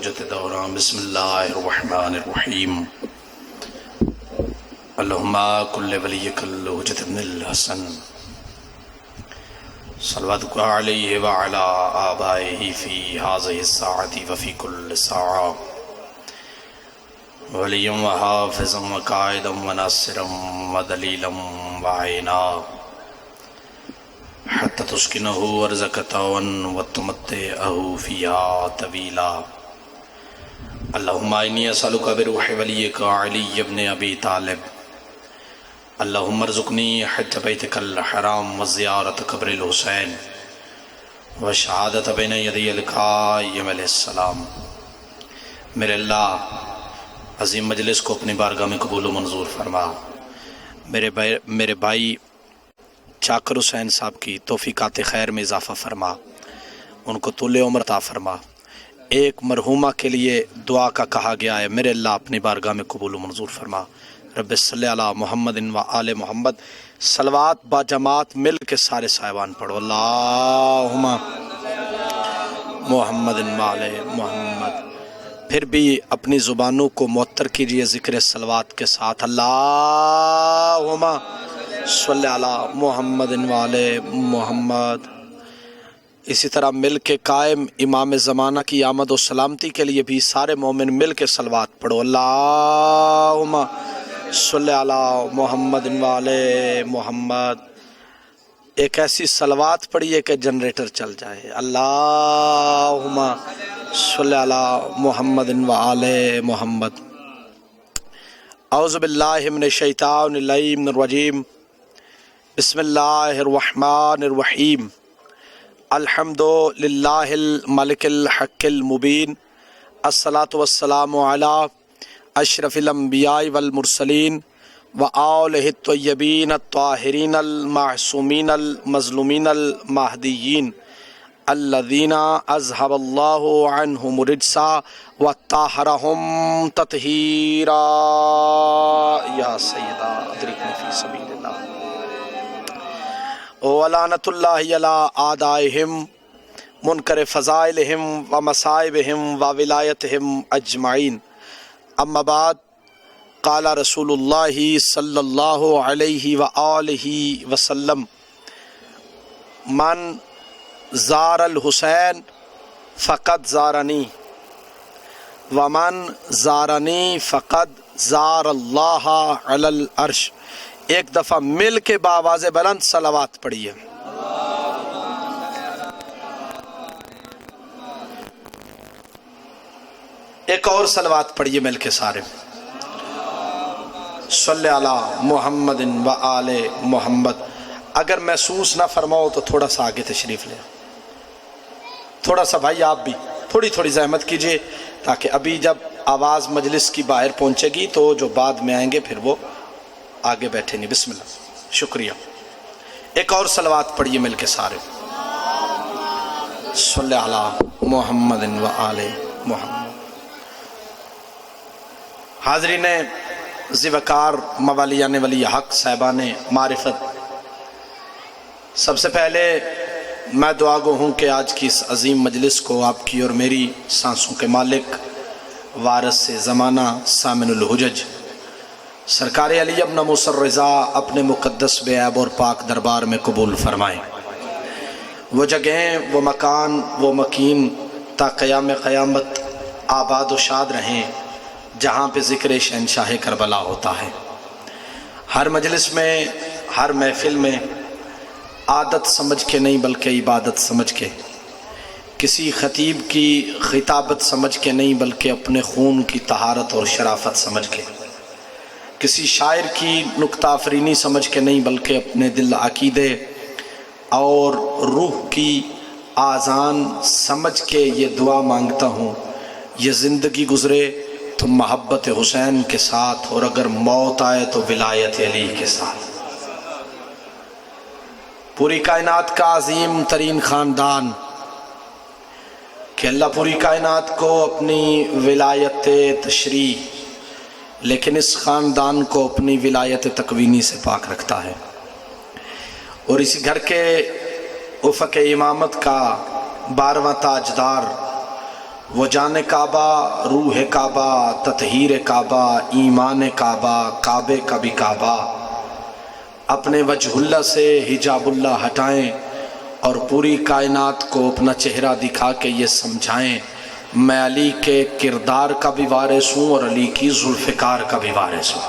حجت دوران بسم اللہ الرحمن الرحیم اللہم کل ولیک الحجت ابن الحسن صلواتک علیہ وعلا آبائہ فی هذه الساعة وفی کل ساعة ولیا وحافظا وقائدا وناصرا ودلیلا وعینا حتی تسکنہ ورزقتا وتمتعہ فیہا طویلا اللہم انی اسألک بروح ولیک علی ابن ابی طالب اللہم ارزقنی حج بیتک الحرام وزیارت قبر الحسین وشہادت بین یدی القائم علیہ السلام۔ میرے اللہ عظیم مجلس کو اپنی بارگاہ میں قبول و منظور فرما۔ میرے بھائی چاکر حسین صاحب کی توفیقات خیر میں اضافہ فرما، ان کو طول عمر عطا فرما۔ ایک مرحومہ کے لیے دعا کا کہا گیا ہے، میرے اللہ اپنی بارگاہ میں قبول و منظور فرما۔ رب صلی علی محمد و آل محمد، صلوات با جماعت مل کے سارے صاحبان پڑھو۔ اللہم محمد و آل محمد۔ پھر بھی اپنی زبانوں کو معطر کیجئے ذکر صلوات کے ساتھ، اللہم صلی علی محمد و آل محمد۔ اسی طرح مل کے قائم امام زمانہ کی آمد و سلامتی کے لیے بھی سارے مومن مل کے صلوات پڑھو۔ اللہم صلی علی محمد و آل محمد۔ ایک ایسی صلوات پڑھیے کہ جنریٹر چل جائے۔ اللہم صلی علی محمد و آل محمد۔ اعوذ باللہ من الشیطان الرجیم، بسم اللہ الرحمن الرحیم۔ الحمد للہ الملک الحق المبین، الصلاة والسلام علی اشرف الانبیاء والمرسلین وآلہ الطیبین الطاہرین المعصومین المظلومین المہدیین الذین اذہب اللہ عنہم الرجس وطہرہم تطہیرا۔ یا سیدہ ادرکنی فی سبیل اللہ۔ ولعنت اللہ علی اعدائہم منکر فضائلہم ومصائبہم وولایتہم اجمعین۔ اما بعد، قال رسول اللہ صلی اللہ علیہ وآلہ وسلم، من زار الحسین فقد زارنی ومن زارنی فقد زار اللہ علی العرش۔ ایک دفعہ مل کے بآواز بلند صلوات پڑھیے۔ ایک اور صلوات پڑھیے مل کے سارے، صلی علی محمد و آل محمد۔ اگر محسوس نہ فرماؤ تو تھوڑا سا آگے تشریف لے، تھوڑا سا بھائی آپ بھی تھوڑی زحمت کیجئے، تاکہ ابھی جب آواز مجلس کی باہر پہنچے گی تو جو بعد میں آئیں گے پھر وہ آگے بیٹھیں گے۔ بسم اللہ، شکریہ۔ ایک اور صلوات پڑھیے مل کے سارے، صلی علی محمد و آل محمد۔ حاضرین ذوقار، موالیان ولی حق، صاحبان معرفت، سب سے پہلے میں دعا گو ہوں کہ آج کی اس عظیم مجلس کو آپ کی اور میری سانسوں کے مالک، وارث زمانہ، سامن الحجج، سرکار علی ابن موسیٰ الرضا اپنے مقدس بے عیب اور پاک دربار میں قبول فرمائیں۔ وہ جگہیں، وہ مکان، وہ مکین تا قیام قیامت آباد و شاد رہیں جہاں پہ ذکر شہنشاہ کربلا ہوتا ہے۔ ہر مجلس میں، ہر محفل میں عادت سمجھ کے نہیں بلکہ عبادت سمجھ کے، کسی خطیب کی خطابت سمجھ کے نہیں بلکہ اپنے خون کی طہارت اور شرافت سمجھ کے، کسی شاعر کی نکتہ آفرینی سمجھ کے نہیں بلکہ اپنے دل، عقیدے اور روح کی آذان سمجھ کے یہ دعا مانگتا ہوں، یہ زندگی گزرے تو محبت حسین کے ساتھ، اور اگر موت آئے تو ولایت علی کے ساتھ۔ پوری کائنات کا عظیم ترین خاندان، کہ اللہ پوری کائنات کو اپنی ولایت تشریح، لیکن اس خاندان کو اپنی ولایت تکوینی سے پاک رکھتا ہے، اور اسی گھر کے افق امامت کا 12واں تاجدار وہ جان کعبہ، روح کعبہ، تطہیر کعبہ، ایمان کعبہ، کعبے کا بھی کعبہ، اپنے وجہ اللہ سے حجاب اللہ ہٹائیں اور پوری کائنات کو اپنا چہرہ دکھا کے یہ سمجھائیں میں علی کے کردار کا بھی وارث ہوں اور علی کی ذوالفقار کا بھی وارث ہوں۔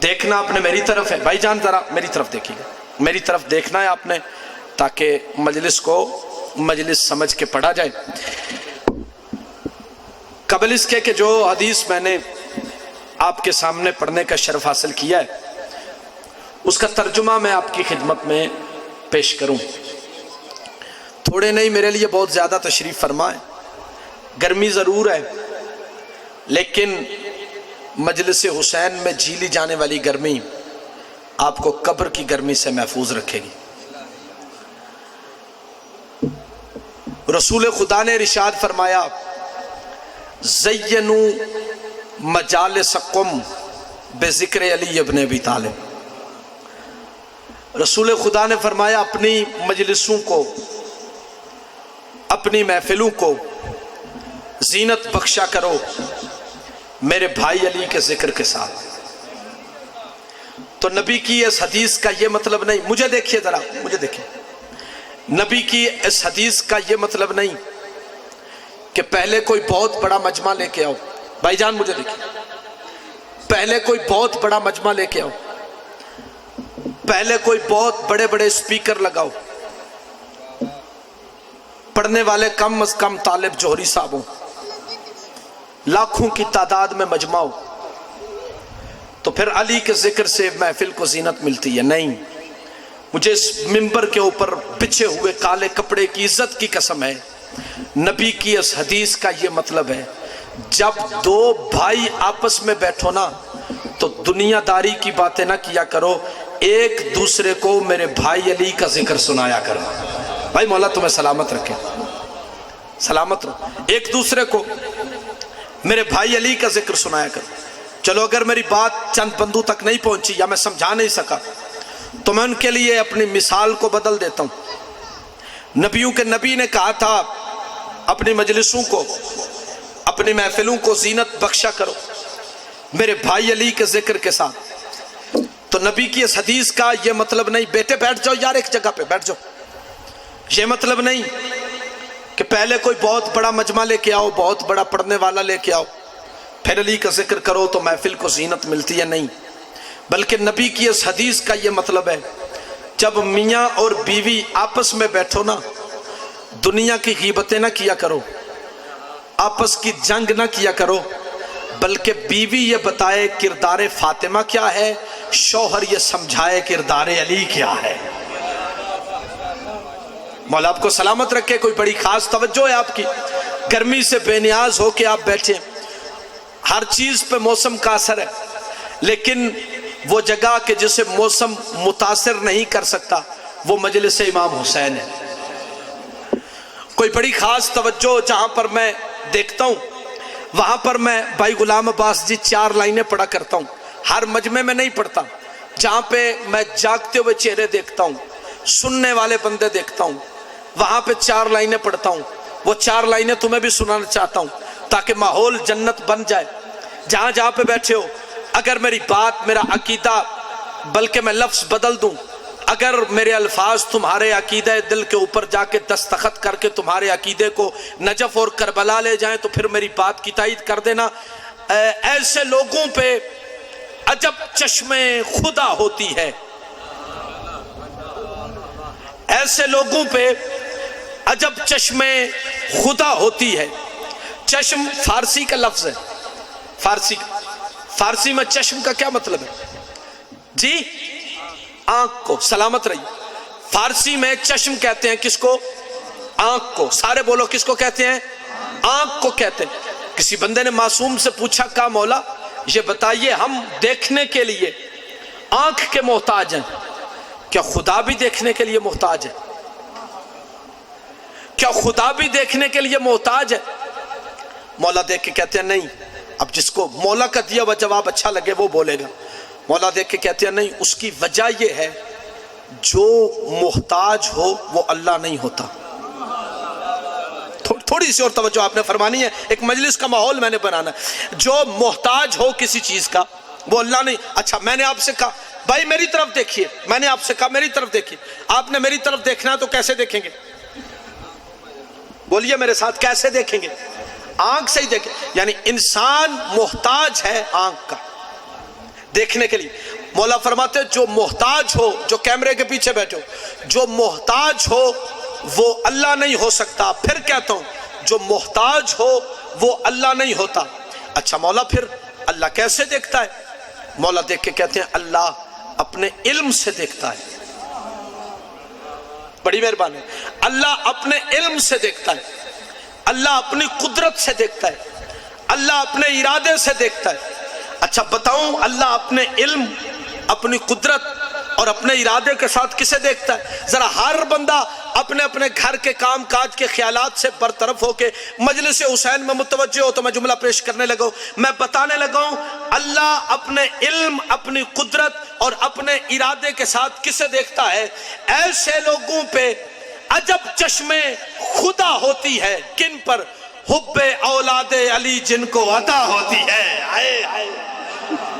دیکھنا آپ نے میری طرف ہے، بھائی جان ذرا میری طرف دیکھیے، میری طرف دیکھنا ہے آپ نے تاکہ مجلس کو مجلس سمجھ کے پڑھا جائے۔ قبل اس کے کہ جو حدیث میں نے آپ کے سامنے پڑھنے کا شرف حاصل کیا ہے اس کا ترجمہ میں آپ کی خدمت میں پیش کروں۔ تھوڑے نہیں میرے لیے بہت زیادہ تشریف فرمائیں، گرمی ضرور ہے لیکن مجلس حسین میں جھیلی جانے والی گرمی آپ کو قبر کی گرمی سے محفوظ رکھے گی۔ رسول خدا نے ارشاد فرمایا زینوا مجالسکم بذکر علی ابن ابی طالب۔ رسول خدا نے فرمایا اپنی مجلسوں کو، اپنی محفلوں کو زینت بخشا کرو میرے بھائی علی کے ذکر کے ساتھ۔ تو نبی کی اس حدیث کا یہ مطلب نہیں، مجھے دیکھیے ذرا، مجھے دیکھیے، نبی کی اس حدیث کا یہ مطلب نہیں کہ پہلے کوئی بہت بڑا مجمع لے کے آؤ، بھائی جان مجھے دیکھیے، پہلے کوئی بہت بڑا مجمع لے کے آؤ، پہلے کوئی بہت بڑے بڑے سپیکر لگاؤ، پڑھنے والے کم از کم طالب جوہری صاحب ہوں، لاکھوں کی تعداد میں مجمع ہو، تو پھر علی کے ذکر سے محفل کو زینت ملتی ہے؟ نہیں، مجھے اس منبر کے اوپر بچھے ہوئے کالے کپڑے کی عزت کی قسم ہے، نبی کی اس حدیث کا یہ مطلب ہے جب دو بھائی آپس میں بیٹھو نا تو دنیا داری کی باتیں نہ کیا کرو، ایک دوسرے کو میرے بھائی علی کا ذکر سنایا کرو۔ بھائی مولا تمہیں سلامت رکھے، سلامت رہو، ایک دوسرے کو میرے بھائی علی کا ذکر سنایا کرو۔ چلو اگر میری بات چند بندوں تک نہیں پہنچی یا میں سمجھا نہیں سکا تو میں ان کے لیے اپنی مثال کو بدل دیتا ہوں۔ نبیوں کے نبی نے کہا تھا اپنی مجلسوں کو، اپنی محفلوں کو زینت بخشا کرو میرے بھائی علی کے ذکر کے ساتھ۔ تو نبی کی اس حدیث کا یہ مطلب نہیں بیٹے بیٹھ جاؤ یار ایک جگہ پہ بیٹھ جاؤ، یہ مطلب نہیں کہ پہلے کوئی بہت بڑا مجمع لے کے آؤ، بہت بڑا پڑھنے والا لے کے آؤ، پھر علی کا ذکر کرو تو محفل کو زینت ملتی ہے، نہیں، بلکہ نبی کی اس حدیث کا یہ مطلب ہے جب میاں اور بیوی آپس میں بیٹھو نا دنیا کی غیبتیں نہ کیا کرو، آپس کی جنگ نہ کیا کرو، بلکہ بیوی یہ بتائے کردار فاطمہ کیا ہے، شوہر یہ سمجھائے کردار علی کیا ہے۔ مولا آپ کو سلامت رکھے، کوئی بڑی خاص توجہ ہے آپ کی، گرمی سے بے نیاز ہو کے آپ بیٹھے، ہر چیز پہ موسم کا اثر ہے، لیکن وہ جگہ کہ جسے موسم متاثر نہیں کر سکتا وہ مجلس امام حسین ہے۔ کوئی بڑی خاص توجہ جہاں پر میں دیکھتا ہوں وہاں پر میں بھائی غلام عباس جی 4 لائنیں پڑھا کرتا ہوں، ہر مجمع میں نہیں پڑھتا، جہاں پہ میں جاگتے ہوئے چہرے دیکھتا ہوں، سننے والے بندے دیکھتا ہوں، وہاں پہ 4 لائنیں پڑھتا ہوں، وہ 4 لائنیں تمہیں بھی سنانا چاہتا ہوں تاکہ ماحول جنت بن جائے۔ جہاں جہاں پہ بیٹھے ہو اگر میری بات، میرا عقیدہ، بلکہ میں لفظ بدل دوں، اگر میرے الفاظ تمہارے عقیدہ دل کے اوپر جا کے دستخط کر کے تمہارے عقیدے کو نجف اور کربلا لے جائیں تو پھر میری بات کی تائید کر دینا۔ ایسے لوگوں پہ عجب چشم خدا ہوتی ہے، ایسے لوگوں پہ عجب چشم خدا ہوتی ہے۔ چشم فارسی کا لفظ ہے، فارسی میں چشم کا کیا مطلب ہے جی؟ آنکھ کو، سلامت رہی۔ فارسی میں چشم کہتے ہیں کس کو؟ آنکھ کو۔ سارے بولو کس کو کہتے ہیں؟ آنکھ کو کہتے ہیں۔ کسی بندے نے معصوم سے پوچھا کہا مولا یہ بتائیے ہم دیکھنے کے لیے آنکھ کے محتاج ہیں، کیا خدا بھی دیکھنے کے لیے محتاج ہے؟ کیا خدا بھی دیکھنے کے لیے محتاج ہے؟ مولا دیکھ کے کہتے ہیں نہیں۔ اب جس کو مولا کا دیا ہوا جواب اچھا لگے وہ بولے گا۔ مولا دیکھ کے کہتے ہیں نہیں، اس کی وجہ یہ ہے جو محتاج ہو وہ اللہ نہیں ہوتا۔ تھوڑی سی اور توجہ آپ نے فرمانی ہے، ایک مجلس کا ماحول میں نے بنانا ہے۔ جو محتاج ہو کسی چیز کا وہ اللہ نہیں۔ اچھا میں نے آپ سے کہا بھائی میری طرف دیکھیے، میں نے آپ سے کہا میری طرف دیکھیے، آپ نے میری طرف دیکھنا ہے تو کیسے دیکھیں گے؟ بولیے میرے ساتھ، کیسے دیکھیں گے؟ آنکھ سے ہی دیکھیں۔ یعنی انسان محتاج ہے آنکھ کا دیکھنے کے لیے۔ مولا فرماتے جو محتاج ہو، جو کیمرے کے پیچھے بیٹھے ہو، جو محتاج ہو وہ اللہ نہیں ہو سکتا۔ پھر کہتا ہوں جو محتاج ہو وہ اللہ نہیں ہوتا۔ اچھا مولا پھر اللہ کیسے دیکھتا ہے؟ مولا دیکھ کے کہتے ہیں اللہ اپنے علم سے دیکھتا ہے۔ بڑی مہربانی، اللہ اپنے علم سے دیکھتا ہے، اللہ اپنی قدرت سے دیکھتا ہے، اللہ اپنے ارادے سے دیکھتا ہے۔ اچھا بتاؤں اللہ اپنے علم، اپنی قدرت اور اپنے ارادے کے ساتھ کسے دیکھتا ہے؟ ذرا ہر بندہ اپنے اپنے گھر کے کام کاج کے خیالات سے برطرف ہو کے مجلس حسین میں متوجہ ہو تو میں جملہ پیش کرنے لگا ہوں، میں بتانے لگا ہوں اللہ اپنے علم، اپنی قدرت اور اپنے ارادے کے ساتھ کسے دیکھتا ہے؟ ایسے لوگوں پہ عجب چشمے خدا ہوتی ہے کن پر؟ حب اولاد علی جن کو عطا ہوتی ہے۔ آئے آئے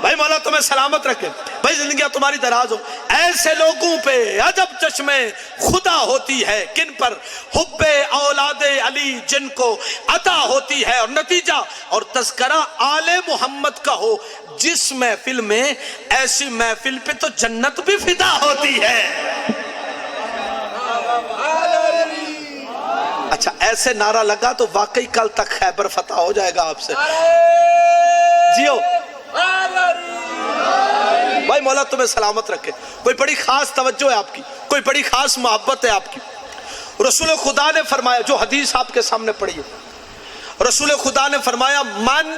بھائی مولا تمہیں سلامت رکھے، بھائی زندگیاں تمہاری دراز ہو۔ ایسے لوگوں پہ عجب چشمے خدا ہوتی ہے کن پر؟ حب اولاد علی جن کو عطا ہوتی ہے۔ اور نتیجہ اور تذکرہ آل محمد کا ہو جس محفل میں، ایسی محفل پہ تو جنت بھی فدا ہوتی ہے۔ اچھا ایسے نعرہ لگا تو واقعی کل تک خیبر فتح ہو جائے گا آپ سے۔ جیو بھائی مولا تمہیں سلامت رکھے۔ کوئی بڑی خاص توجہ ہے آپ کی، کوئی بڑی خاص محبت ہے آپ کی۔ رسول خدا نے فرمایا، جو حدیث آپ کے سامنے پڑھی ہے، رسول خدا نے فرمایا من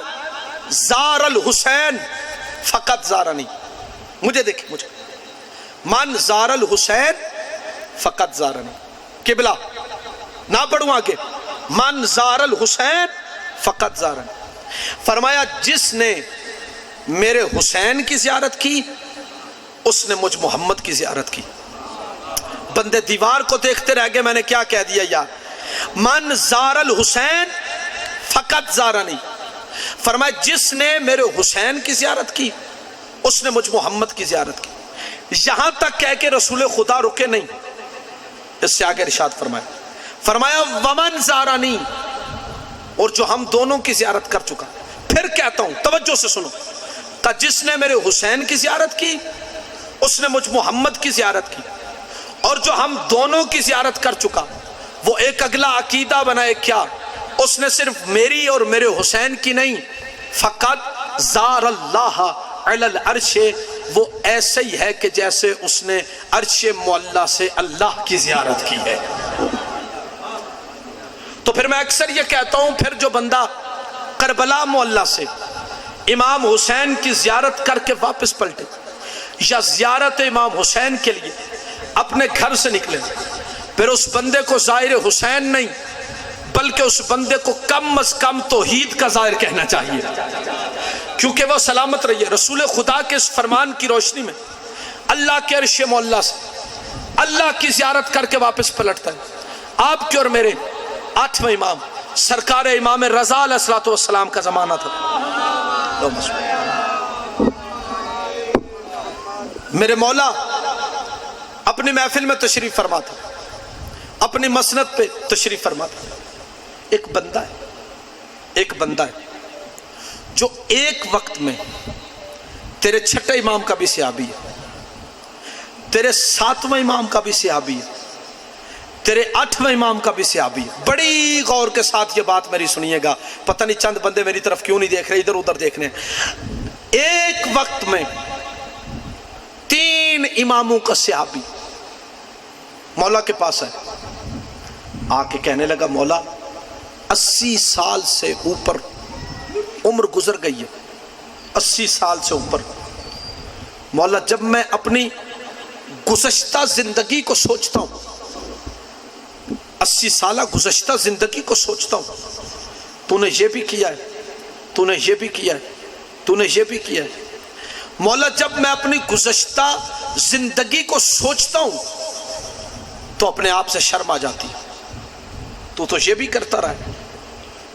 زار الحسین فقط زارنی۔ مجھے دیکھیں، مجھے من زار الحسین فقط زارنی۔ قبلہ نہ پڑھوں آگے، من زار الحسین فقط زارنی۔ فرمایا جس نے میرے حسین کی زیارت کی اس نے مجھ محمد کی زیارت کی۔ بندے دیوار کو دیکھتے رہ گئے، میں نے کیا کہہ دیا یار؟ من زار الحسین فقط زارنی۔ فرمایا جس نے میرے حسین کی زیارت کی اس نے مجھ محمد کی زیارت کی۔ یہاں تک کہہ کے رسول خدا رکے نہیں، اس سے آگے ارشاد فرمایا ومن زارنی، اور جو ہم دونوں کی زیارت کر چکا۔ پھر کہتا ہوں توجہ سے سنو، کہ جس نے میرے حسین کی زیارت کی اس نے مجھ محمد کی زیارت کی، اور جو ہم دونوں کی زیارت کر چکا وہ ایک اگلا عقیدہ بنائے کیا؟ اس نے صرف میری اور میرے حسین کی نہیں، فقط زار اللہ علی العرش، وہ ایسے ہی ہے کہ جیسے اس نے عرش معلی سے اللہ کی زیارت کی ہے۔ تو پھر میں اکثر یہ کہتا ہوں پھر جو بندہ کربلا معلی سے امام حسین کی زیارت کر کے واپس پلٹے، یا زیارت امام حسین کے لیے اپنے گھر سے نکلے، پھر اس بندے کو زائر حسین نہیں بلکہ اس بندے کو کم از کم توحید کا زائر کہنا چاہیے، کیونکہ وہ سلامت رہی ہے۔ رسول خدا کے اس فرمان کی روشنی میں اللہ کے عرش معلی سے اللہ کی زیارت کر کے واپس پلٹتا ہے۔ آپ کے اور میرے 8واں امام سرکار امام رضا علیہ السلام کا زمانہ تھا۔ میرے مولا اپنی محفل میں تشریف فرماتا، اپنی مسند پہ تشریف فرماتا۔ ایک بندہ ہے جو ایک وقت میں تیرے چھٹے امام کا بھی صحابی ہے، تیرے 7واں امام کا بھی صحابی ہے، تیرے 8واں امام کا بھی صحابی ہے۔ بڑی غور کے ساتھ یہ بات میری سنیے گا، پتہ نہیں چند بندے میری طرف کیوں نہیں دیکھ رہے، ادھر ادھر دیکھنے۔ ایک وقت میں 3 اماموں کا صحابی مولا کے پاس ہے، آ کے کہنے لگا مولا 80 سال سے اوپر عمر گزر گئی ہے، 80 سال سے اوپر۔ مولا جب میں اپنی گزشتہ زندگی کو سوچتا ہوں، 80 سالہ گزشتہ زندگی کو سوچتا ہوں، تو نے یہ بھی کیا ہے، تو نے یہ بھی کیا ہے، تو نے یہ بھی کیا ہے۔ مولا جب میں اپنی گزشتہ زندگی کو سوچتا ہوں تو اپنے آپ سے شرم آ جاتی ہے، تو یہ بھی کرتا رہا ہے،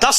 10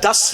10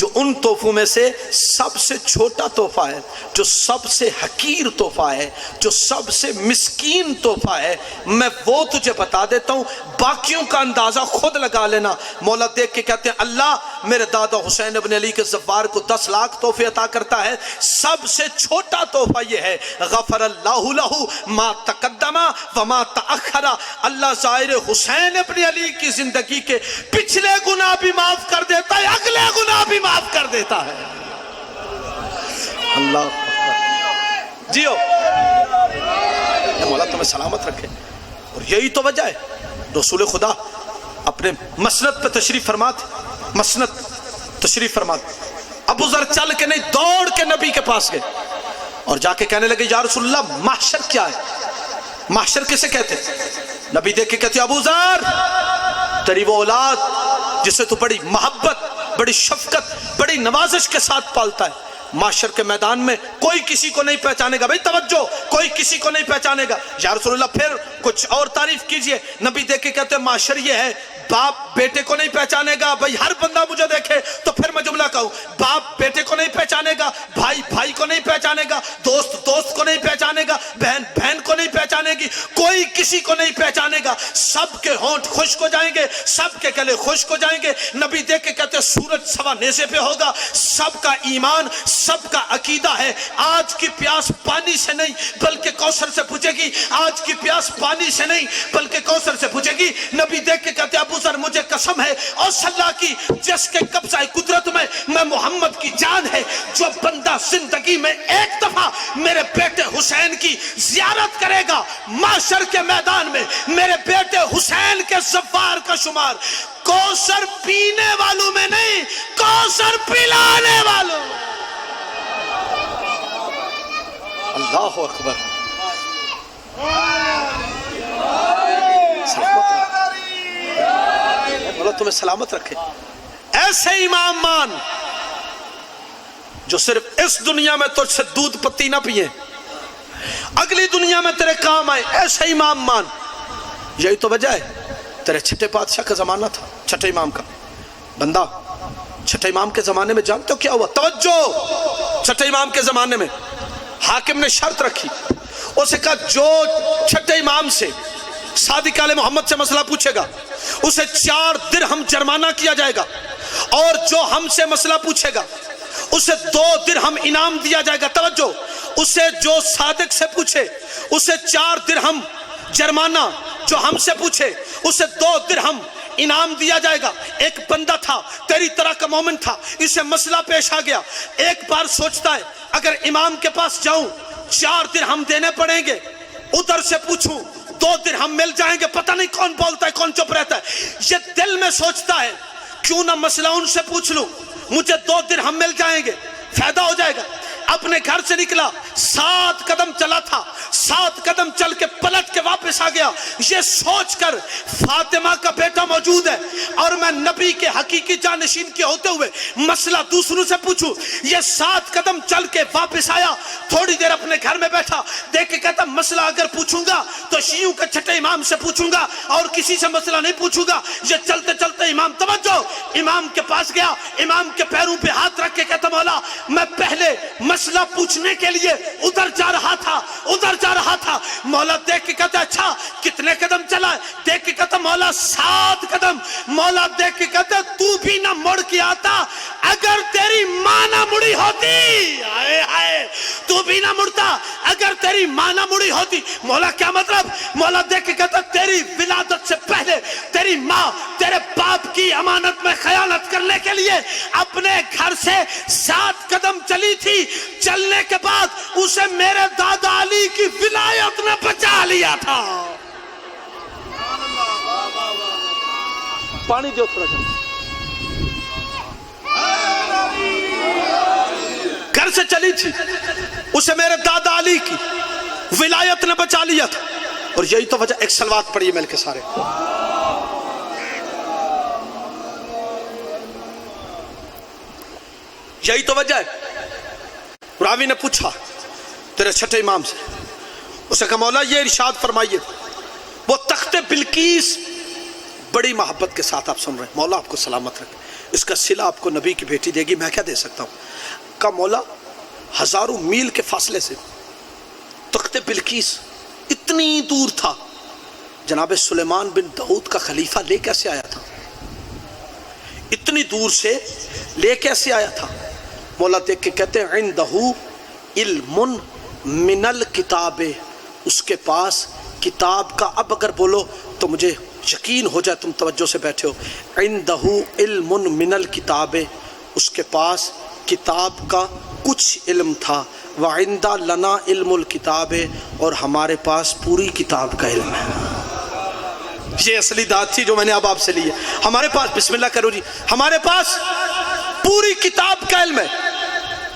جو ان تحفوں میں سے سب سے چھوٹا تحفہ ہے، جو سب سے حقیر تحفہ ہے، جو سب سے مسکین تحفہ ہے، میں وہ تجھے بتا دیتا ہوں، باقیوں کا اندازہ خود لگا لینا۔ مولا دیکھ کے کہتے ہیں اللہ میرے دادا حسین ابن علی کے زوار کو 10 لاکھ تحفے عطا کرتا ہے، سب سے چھوٹا تحفہ یہ ہے غفر اللہ لہ ما تقدم وما تأخر، اللہ ظاہر حسین ابن علی کی زندگی کے پچھلے گناہ بھی معاف کر دیتا ہے، اگلے گناہ بھی معاف کر دیتا ہے۔ اللہ جیو مولا تمہیں سلامت رکھے۔ اور یہی تو وجہ ہے رسول خدا اپنے مسند پہ تشریف فرماتے، مسند تشریف فرماتے، ابو ذر چل کے نہیں دوڑ کے نبی کے پاس گئے اور جا کے کہنے لگے یا رسول اللہ محشر کیا ہے، محشر کسے کہتے ہیں؟ نبی دیکھ کے کہتے ابو ذر تیری وہ اولاد جسے تو بڑی محبت، بڑی شفقت، بڑی نوازش کے ساتھ پالتا ہے، معاشر کے میدان میں کوئی کسی کو نہیں پہچانے گا۔ بھئی توجہ، کوئی کسی کو نہیں پہچانے گا۔ یا رسول اللہ پھر کچھ اور تعریف کیجئے۔ نبی دیکھ کے کہتے ہیں معاشر یہ ہے، باپ بیٹے کو نہیں پہچانے گا۔ بھئی ہر بندہ مجھے دیکھے تو پھر میں جملہ کہوں، باپ بیٹے کو نہیں پہچانے گا، بھائی بھائی کو نہیں پہچانے گا، دوست دوست کو نہیں پہچانے گا، بہن بہن کو نہیں پہچانے گی، کوئی کسی کو نہیں پہچانے گا۔ سب کے ہونٹ خشک ہو جائیں گے، سب کے گلے خشک ہو جائیں گے۔ نبی دیکھ کے کہتے ہیں سورج سوا نیزے پہ ہوگا۔ سب کا ایمان، سب کا عقیدہ ہے آج کی پیاس پانی سے نہیں بلکہ کوثر سے بجھے گی، آج کی پیاس پانی سے نہیں بلکہ کوثر سے بجھے گی۔ نبی دیکھ کے کہتے ہیں ابو ذر مجھے قسم ہے اور صلاح کی جس کے قبضہ قدرت میں محمد کی جان ہے، جو بندہ زندگی میں ایک دفعہ میرے بیٹے حسین کی زیارت کرے گا، معاشر کے میدان میں میرے بیٹے حسین کے زوار کا شمار کوثر پینے والوں میں نہیں، کوثر پلانے والوں میں۔ اللہ اکبر، سلامت اللہ تمہیں سلامت رکھے۔ ایسے امام مان جو صرف اس دنیا میں تجھ سے دودھ پتی نہ پیے، اگلی دنیا میں تیرے کام آئے، ایسے امام مان۔ یہی تو وجہ ہے تیرے چھٹے بادشاہ کا زمانہ تھا، چھٹے امام کا بندہ۔ چھٹے امام کے زمانے میں جانتے ہو کیا ہوا؟ توجہ، چھٹے امام کے زمانے میں حاکم نے شرط رکھی، اسے کہا جو چھٹے امام سے صادق آل محمد سے مسئلہ پوچھے گا اسے 4 درہم جرمانہ کیا جائے گا، اور جو ہم سے مسئلہ پوچھے گا اسے 2 درہم انعام دیا جائے گا۔ توجہ، اسے جو صادق سے پوچھے اسے 4 درہم جرمانہ، جو ہم سے پوچھے اسے 2 درہم انعام دیا جائے گا۔ ایک بندہ تھا تیری طرح کا مومن تھا، اسے مسئلہ پیش آ گیا، ایک بار سوچتا ہے اگر امام کے پاس جاؤں 4 درہم دینے پڑیں گے، ادھر سے پوچھوں 2 درہم مل جائیں گے، پتہ نہیں کون بولتا ہے کون چپ رہتا ہے۔ یہ دل میں سوچتا ہے کیوں نہ مسئلہ ان سے پوچھ لوں، مجھے 2 درہم مل جائیں گے، فائدہ ہو جائے گا۔ اپنے گھر سے نکلا، 7 قدم چلا تھا، 7 قدم چل کے پلٹ کے واپس آ گیا، یہ سوچ کر فاطمہ کا بیٹا موجود ہے اور میں نبی کے حقیقی جانشین کے ہوتے ہوئے مسئلہ دوسروں سے پوچھوں۔ یہ 7 قدم چل کے واپس آیا، تھوڑی دیر اپنے گھر میں بیٹھا، دیکھ کے کہتا مسئلہ اگر پوچھوں گا تو شیعوں کے چھٹے امام سے پوچھوں گا اور کسی سے مسئلہ نہیں پوچھوں گا۔ یہ چلتے چلتے امام، توجہ، امام کے پاس گیا، امام کے پیروں پہ ہاتھ رکھ کے کہتا مولا میں پہلے مسئلہ پوچھنے کے لیے ادھر جا رہا تھا۔ مولا دیکھ کے کہتا اچھا کتنے قدم چلا ہے؟ دیکھ کے کہتا مولا 7 قدم۔ مولا دیکھ کے کہتا تو بھی نہ مڑ کے آتا، اگر تیری ماں نہ مڑی ہوتی، تو بھی نہ مڑتا اگر تیری ماں نہ مڑی ہوتی۔ مولا کیا مطلب؟ مولا دیکھ کے کہتا تیری ولادت سے پہلے تیری ماں تیرے باپ کی امانت میں خیانت کرنے کے لیے اپنے گھر سے 7 قدم چلی تھی، چلنے کے بعد اسے میرے دادا علی کی ولایت نے بچا لیا تھا۔ پانی دیو تھوڑا جا، گھر سے چلی تھی، اسے میرے دادا علی کی ولایت نے بچا لیا تھا۔ اور یہی تو وجہ، ایک صلوات پڑھیے مل کے سارے، یہی تو وجہ ہے۔ راوی نے پوچھا تیرے چھٹے امام سے، اسے کہا مولا یہ ارشاد فرمائیے، وہ تخت بلقیس بڑی محبت کے ساتھ آپ سن رہے ہیں، مولا آپ کو سلامت رکھے، اس کا صلہ آپ کو نبی کی بیٹی دے گی، میں کیا دے سکتا ہوں؟ کہا مولا ہزاروں میل کے فاصلے سے تخت بلقیس اتنی دور تھا، جناب سلیمان بن داؤد کا خلیفہ لے کیسے آیا تھا؟ اتنی دور سے لے کیسے آیا تھا؟ مولا دیکھ کے کہتے ہیں عندہ علم من الکتاب، اس کے پاس کتاب کا، اب اگر بولو تو مجھے یقین ہو جائے تم توجہ سے بیٹھے ہو، عندہ علم من الکتاب، اس کے پاس کتاب کا کچھ علم تھا، وعندہ لنا علم الکتاب، اور ہمارے پاس پوری کتاب کا علم ہے۔ یہ اصلی داد تھی جو میں نے اب آپ سے لی ہے۔ ہمارے پاس، بسم اللہ کرو جی، ہمارے پاس پوری کتاب کا علم ہے۔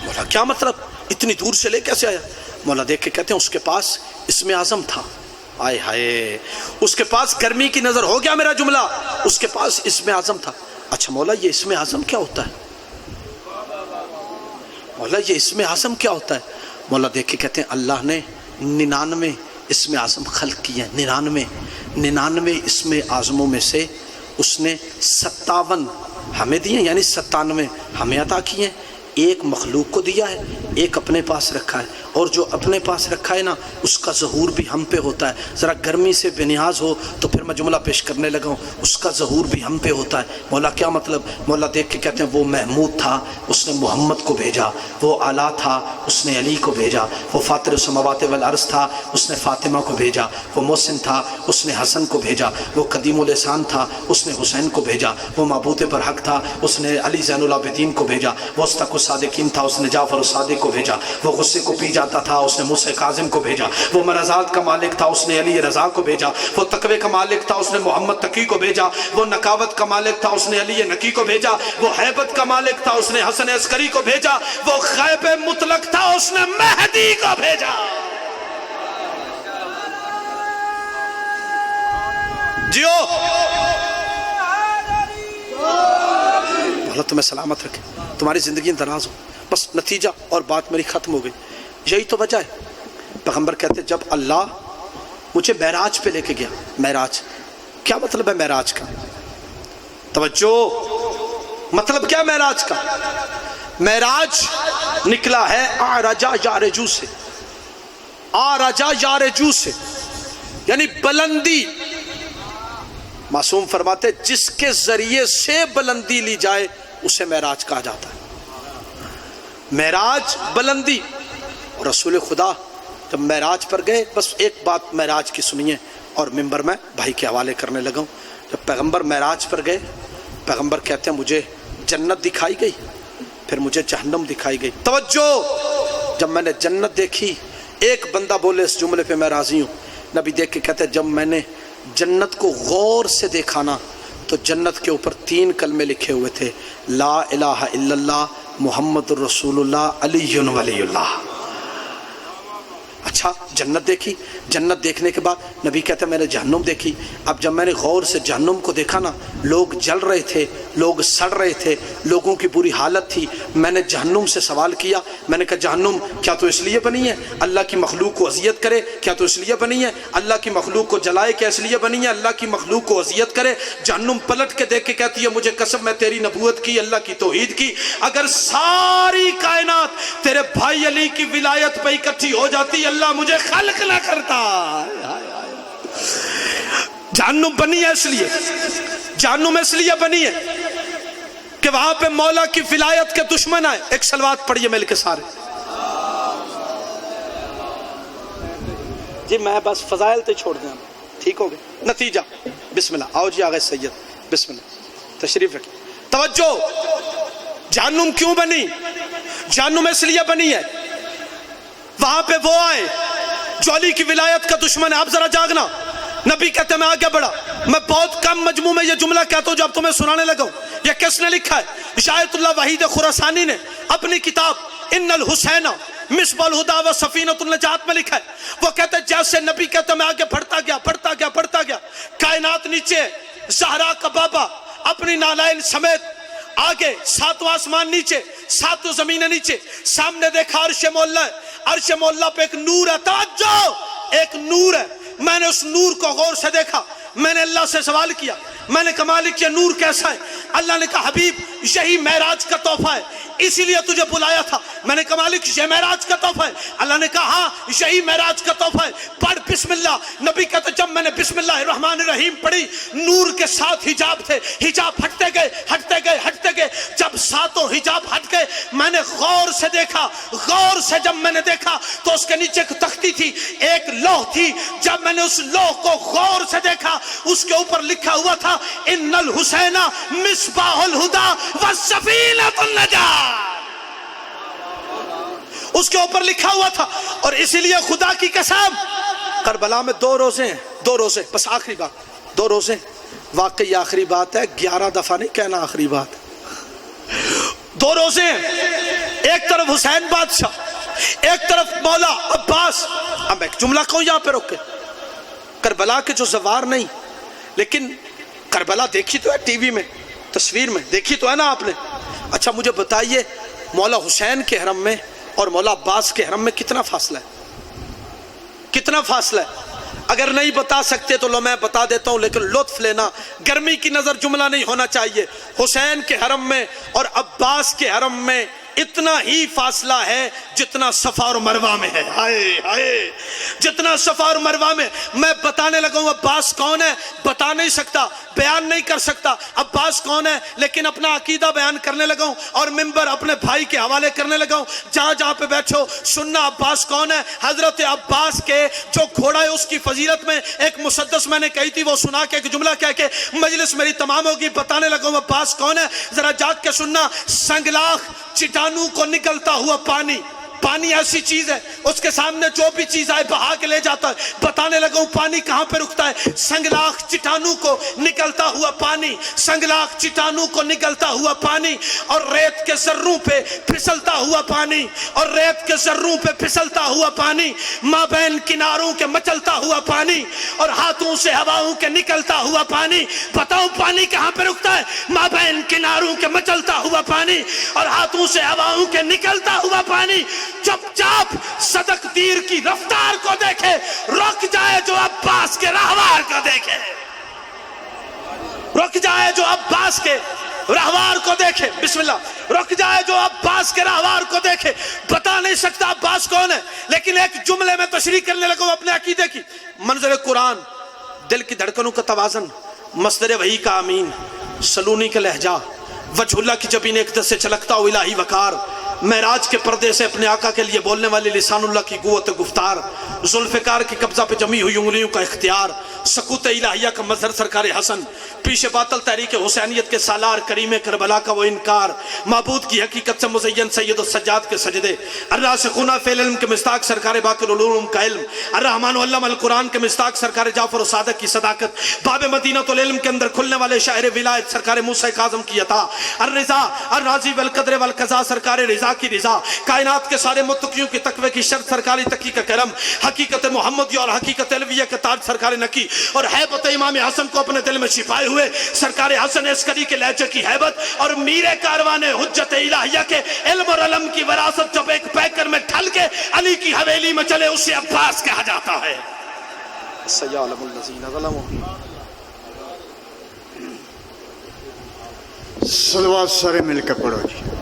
مولا کیا مطلب؟ اتنی دور سے لے کیسے آیا؟ مولا دیکھ کے کہتے ہیں اس کے پاس اسم اعظم تھا۔ آئے ہائے، اس کے پاس گرمی کی نظر، ہو گیا میرا جملہ، اس کے پاس اسم اعظم تھا۔ اچھا مولا یہ اسم اعظم کیا ہوتا ہے؟ مولا یہ اسم اعظم کیا ہوتا ہے؟ مولا دیکھ کے کہتے ہیں اللہ نے 99 اسم اعظم خلق کیے ہیں، 99 اسم اعظموں میں سے اس نے 57 ہمیں دیے، یعنی 97 ہمیں عطا کیے ہیں، ایک مخلوق کو دیا ہے، ایک اپنے پاس رکھا ہے، اور جو اپنے پاس رکھا ہے نا اس کا ظہور بھی ہم پہ ہوتا ہے۔ ذرا گرمی سے بے نیاز ہو تو پھر میں جملہ پیش کرنے لگا ہوں، اس کا ظہور بھی ہم پہ ہوتا ہے۔ مولا کیا مطلب؟ مولا دیکھ کے کہتے ہیں وہ محمود تھا، اس نے محمد کو بھیجا، وہ اعلیٰ تھا، اس نے علی کو بھیجا، وہ فاطر السماوات والارض تھا، اس نے فاطمہ کو بھیجا، وہ محسن تھا، اس نے حسن کو بھیجا، وہ قدیم اللسان تھا، اس نے حسین کو بھیجا، وہ معبود برحق تھا، اس نے علی زین العابدین کو بھیجا، وہ اصدق الصادقین تھا، اس نے جعفر الصادق کو بھیجا، وہ غصے کو پی جاتا تھا، اس نے موسیٰ کاظم کو بھیجا، وہ مرضات کا مالک تھا، اس نے علی رضا کو بھیجا، وہ تقوی کا مالک تھا، اس نے محمد تقی کو بھیجا، وہ نکاوت کا مالک تھا، اس نے علی نقی کو بھیجا، وہ حیبت کا مالک تھا، اس نے حسن عسکری کو بھیجا، وہ غیب مطلق تھا، اس نے مہدی کو بھیجا۔ جیو اللہ تمہیں سلامت رکھے، تمہاری زندگی دراز ہو، بس نتیجہ اور بات میری ختم ہو گئی۔ یہی تو وجہ ہے، پیغمبر کہتے جب اللہ مجھے معراج پہ لے کے گیا۔ معراج کیا مطلب ہے؟ معراج کا توجہ، مطلب کیا معراج کا؟ معراج نکلا ہے اعرجا یارجو سے، اعرجا یارجو سے، یعنی بلندی۔ معصوم فرماتے جس کے ذریعے سے بلندی لی جائے اسے معراج کہا جاتا ہے۔ معراج بلندی، اور رسول خدا جب معراج پر گئے، بس ایک بات معراج کی سنیے اور ممبر میں بھائی کے حوالے کرنے لگا ہوں۔ جب پیغمبر معراج پر گئے، پیغمبر کہتے ہیں مجھے جنت دکھائی گئی، پھر مجھے جہنم دکھائی گئی۔ توجہ، جب میں نے جنت دیکھی، ایک بندہ بولے اس جملے پہ میں راضی ہوں، نبی دیکھ کے کہتے ہیں جب میں نے جنت کو غور سے دیکھا نا تو جنت کے اوپر 3 کلمے لکھے ہوئے تھے، لا الہ الا اللہ محمد الرسول اللہ علی ولی اللہ۔ اچھا جنت دیکھی، جنت دیکھنے کے بعد نبی کہتے ہیں میں نے جہنم دیکھی۔ اب جب میں نے غور سے جہنم کو دیکھا نا، لوگ جل رہے تھے، لوگ سڑ رہے تھے، لوگوں کی بری حالت تھی۔ میں نے جہنم سے سوال کیا، میں نے کہا جہنم کیا تو اس لیے بنی ہے اللہ کی مخلوق کو اذیت کرے؟ کیا تو اس لیے بنی ہے اللہ کی مخلوق کو جلائے؟ کیا اس لیے بنی ہے اللہ کی مخلوق کو اذیت کرے؟ جہنم پلٹ کے دیکھ کے کہتی ہے مجھے قسم میں تیری نبوت کی، اللہ کی توحید کی، اگر ساری کائنات تیرے بھائی علی کی ولایت پہ اکٹھی ہو جاتی اللہ مجھے خلق نہ کرتا۔ جہنم بنی ہے اس لیے، جہنم اس لیے بنی ہے کہ وہاں پہ مولا کی ولایت کے دشمن آئے۔ ایک صلوات پڑھیے مل کے سارے جی، میں بس فضائل تے چھوڑ دیں، ٹھیک ہو گئے؟ نتیجہ بسم اللہ، آؤ جی آغا سید، بسم اللہ تشریف رکھیں۔ توجہ، جہنم کیوں بنی؟ جہنم اس لیے بنی ہے وہاں پہ وہ آئے جو علی کی ولایت کا دشمن ہے۔ آپ ذرا جاگنا، نبی کہتے ہیں میں آگے بڑھا، میں بہت کم مجموع میں یہ جملہ کہتا ہوں جو اب تمہیں سنانے لگا ہوں۔ یہ کس نے لکھا ہے؟ شایت اللہ وحید خراسانی نے اپنی کتاب ان الحسین مصباح الہدی و سفینۃ النجات میں لکھا ہے۔ وہ کہتے ہیں جیسے نبی کہتے ہیں میں آگے بڑھتا گیا بڑھتا گیا بڑھتا گیا، کائنات نیچے، زہرا کا بابا اپنی نالائن سمیت آگے، 7واں آسمان نیچے، 7 زمینیں نیچے، سامنے دیکھا عرش مولا ہے، عرش مولا پہ ایک نور ہے۔ توجہ، ایک نور ہے، میں نے اس نور کو غور سے دیکھا، میں نے اللہ سے سوال کیا میں نے کہا مالک یہ نور کیسا ہے؟ اللہ نے کہا حبیب یہی معراج کا تحفہ ہے، اسی لیے تجھے بلایا تھا۔ میں نے کہا مالک یہ معراج کا تحفہ ہے؟ اللہ نے کہا ہاں یہی معراج کا تحفہ ہے، پڑھ بسم اللہ۔ نبی کہتے جب میں نے بسم اللہ الرحمن الرحیم پڑھی، نور کے ساتھ حجاب تھے، حجاب ہٹتے گئے ہٹتے گئے ہٹتے گئے، جب ساتوں حجاب ہٹ گئے میں نے غور سے دیکھا، غور سے جب میں نے دیکھا تو اس کے نیچے ایک تختی تھی، ایک لوح تھی۔ جب میں نے اس لوح کو غور سے دیکھا، اس کے اوپر لکھا ہوا تھا ان الحسین مصباح الہدی والسفینۃ النجاۃ، اس کے اوپر لکھا ہوا تھا۔ اور اسی لیے خدا کی قسم کربلا میں 2 روزے ہیں، 2 روزے، بس آخری بات 2 روزے، واقعی آخری بات ہے، 11 دفعہ نہیں کہنا آخری بات، 2 روزے ہیں، ایک طرف حسین بادشاہ، ایک طرف مولا عباس۔ اب ایک جملہ کہوں یہاں پہ رک کے، کربلا کے جو زوار نہیں، لیکن کربلا دیکھی تو ہے ٹی وی میں، تصویر میں دیکھی تو ہے نا آپ نے۔ اچھا مجھے بتائیے مولا حسین کے حرم میں اور مولا عباس کے حرم میں کتنا فاصلہ ہے؟ کتنا فاصلہ ہے؟ اگر نہیں بتا سکتے تو لو میں بتا دیتا ہوں، لیکن لطف لینا، گرمی کی نظر جملہ نہیں ہونا چاہیے۔ حسین کے حرم میں اور عباس کے حرم میں اتنا ہی فاصلہ ہے جتنا صفا اور مروہ میں ہے۔ ہائے ہائے، جتنا صفا اور مروہ میں۔ میں بتانے لگا ہوں عباس کون ہے، بتا نہیں سکتا، بیان نہیں کر سکتا عباس کون ہے، لیکن اپنا عقیدہ بیان کرنے لگا ہوں اور منبر اپنے بھائی کے حوالے کرنے لگا ہوں۔ جہاں جہاں پہ بیٹھو سننا عباس کون ہے۔ حضرت عباس کے جو گھوڑا ہے اس کی فضیلت میں ایک مسدس میں نے کہی تھی، وہ سنا کے ایک جملہ کہہ کے مجلس میری تمام ہوگی۔ بتانے لگا ہوں عباس کون ہے، ذرا جاگ کے سننا۔ سنگلاخ چٹانوں کو نکلتا ہوا پانی، پانی ایسی چیز ہے اس کے سامنے جو بھی چیز آئے بہا کے لے جاتا ہے۔ بتانے لگا ہوں پانی کہاں پہ رکتا ہے، سنگلاخ چٹانوں کو نکلتا ہوا پانی، سنگلاخ چٹانوں کو نکلتا ہوا پانی، اور ریت کے ذروں پہ پھسلتا ہوا پانی، اور ریت کے ذروں پہ پھسلتا ہوا پانی، مابین کناروں کے مچلتا ہوا پانی، اور ہاتھوں سے ہواؤں کے نکلتا ہوا پانی۔ بتاؤ پانی کہاں پہ رکتا ہے، مابین کناروں کے مچلتا ہوا پانی اور ہاتھوں سے ہواؤں کے نکلتا ہوا پانی۔ چپ چاپ صدق تیر کی رفتار کو دیکھے، رک جائے جو عباس کے رہوار کو دیکھے، رک جائے جو عباس کے رہوار کو دیکھے، بسم اللہ، رک جائے جو عباس کے رہوار کو دیکھے۔ بتا نہیں سکتا عباس کون ہے، لیکن ایک جملے میں تشریح کرنے لگا اپنے عقیدے کی۔ منظر قرآن، دل کی دھڑکنوں کا توازن، مصدر وحی کا امین، سلونی کا لہجہ، وجہ اللہ کی جبین اقدس سے چھلکتا ہو الہی وقار، معراج کے پردے سے اپنے آقا کے لیے بولنے والے لسان اللہ کی قوت گفتار، ذوالفقار کی قبضہ پہ جمی ہوئی انگلیوں کا اختیار، سکوت الہیہ کا مظہر سرکار حسن، پیش باطل تحریک حسینیت کے سالار، کریم کربلا کا وہ انکار، معبود کی حقیقت سے مزین سید السجاد کے سجدے، الراسخون فی العلم کے مصداق سرکار باقر العلوم کا علم، الرحمن علم القرآن کے مصداق سرکار جعفر و صادق کی صداقت، باب مدینہ العلم کے اندر کھلنے والے شاعر ولایت سرکار موسیٰ کاظم کی عطا، الرضا الراضی والقدر والقضاء سرکار رضا کی رضا، کائنات کے سارے متقیوں کی تقوی کی شرط سرکار تقی کا کرم، حقیقت محمدی اور حقیقت علویہ کے تاج سرکار نقی، اور حیبت امام حسن کو اپنے دل میں چھپائے ہوئے سرکار حسن عسکری کے لہجے کی حیبت، اور میر کاروان حجت الہیہ کے علم اور علم کی وراثت جب ایک پیکر میں ڈھل کے علی کی حویلی میں چلے اسے عباس کہا جاتا ہے۔ سیعلم الذین ظلموا، صلوات سارے مل کے پڑھو جی۔